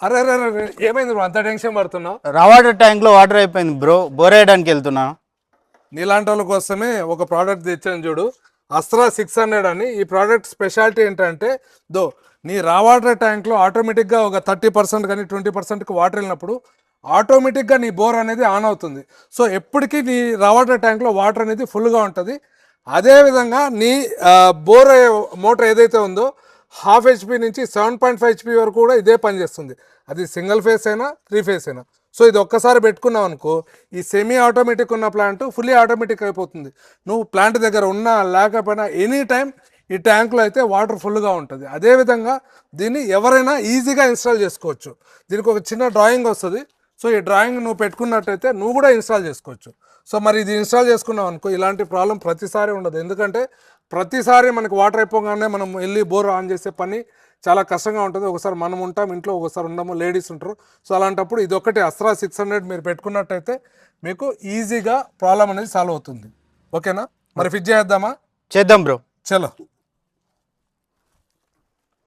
అరే అరే అరే ఏమైంది బ్రో అంత టెన్షన్ పడుతున్నావు? వాటర్ ట్యాంక్ లో వాటర్ అయిపోయింది బ్రో, బోర్ వేయడానికి వెళ్తున్నా. నీలాంటి వాళ్ళ కోసమే ఒక ప్రోడక్ట్ తెచ్చాను చూడు, అస్త్రా 600 అని. ఈ ప్రోడక్ట్ స్పెషాలిటీ ఏంటంటే నీ రా వాటర్ ట్యాంక్లో ఆటోమేటిక్గా ఒక 30% కానీ 20%కి వాటర్ వెళ్ళినప్పుడు ఆటోమేటిక్గా నీ బోర్ అనేది ఆన్ అవుతుంది. సో ఎప్పటికీ నీ రా వాటర్ ట్యాంక్లో వాటర్ అనేది ఫుల్గా ఉంటుంది. అదేవిధంగా నీ బోర్ మోటార్ ఏదైతే ఉందో 1/2 HP నుంచి 7.5 HP వరకు కూడా ఇదే పనిచేస్తుంది. అది సింగిల్ ఫేస్ అయినా 3 ఫేస్ అయినా. సో ఇది ఒక్కసారి పెట్టుకున్నావు అనుకో, ఈ సెమీ ఆటోమేటిక్ ఉన్న ప్లాంట్ ఫుల్లీ ఆటోమేటిక్ అయిపోతుంది. నువ్వు ప్లాంట్ దగ్గర ఉన్నా లేకపోయినా ఎనీ టైం ఈ ట్యాంక్లో అయితే వాటర్ ఫుల్గా ఉంటుంది. అదేవిధంగా దీన్ని ఎవరైనా ఈజీగా ఇన్స్టాల్ చేసుకోవచ్చు. దీనికి ఒక చిన్న డ్రాయింగ్ వస్తుంది. సో ఈ డ్రాయింగ్ నువ్వు పెట్టుకున్నట్టయితే నువ్వు కూడా ఇన్స్టాల్ చేసుకోవచ్చు. సో మరి ఇది ఇన్స్టాల్ చేసుకున్నావు అనుకో, ఇలాంటి ప్రాబ్లం ప్రతిసారి ఉండదు. ఎందుకంటే ప్రతిసారి మనకి వాటర్ అయిపోగానే మనం వెళ్ళి బోర్ ఆన్ చేసే పని చాలా కష్టంగా ఉంటుంది. ఒకసారి మనం ఉంటాం ఇంట్లో, ఒకసారి ఉండము, లేడీస్ ఉంటారు. సో అలాంటప్పుడు ఇది ఒకటి అస్త్రా 600 మీరు పెట్టుకున్నట్టయితే మీకు ఈజీగా ప్రాబ్లం అనేది సాల్వ్ అవుతుంది. ఓకేనా? మరి ఫిట్ చేద్దామా? చేద్దాం బ్రో. చలో.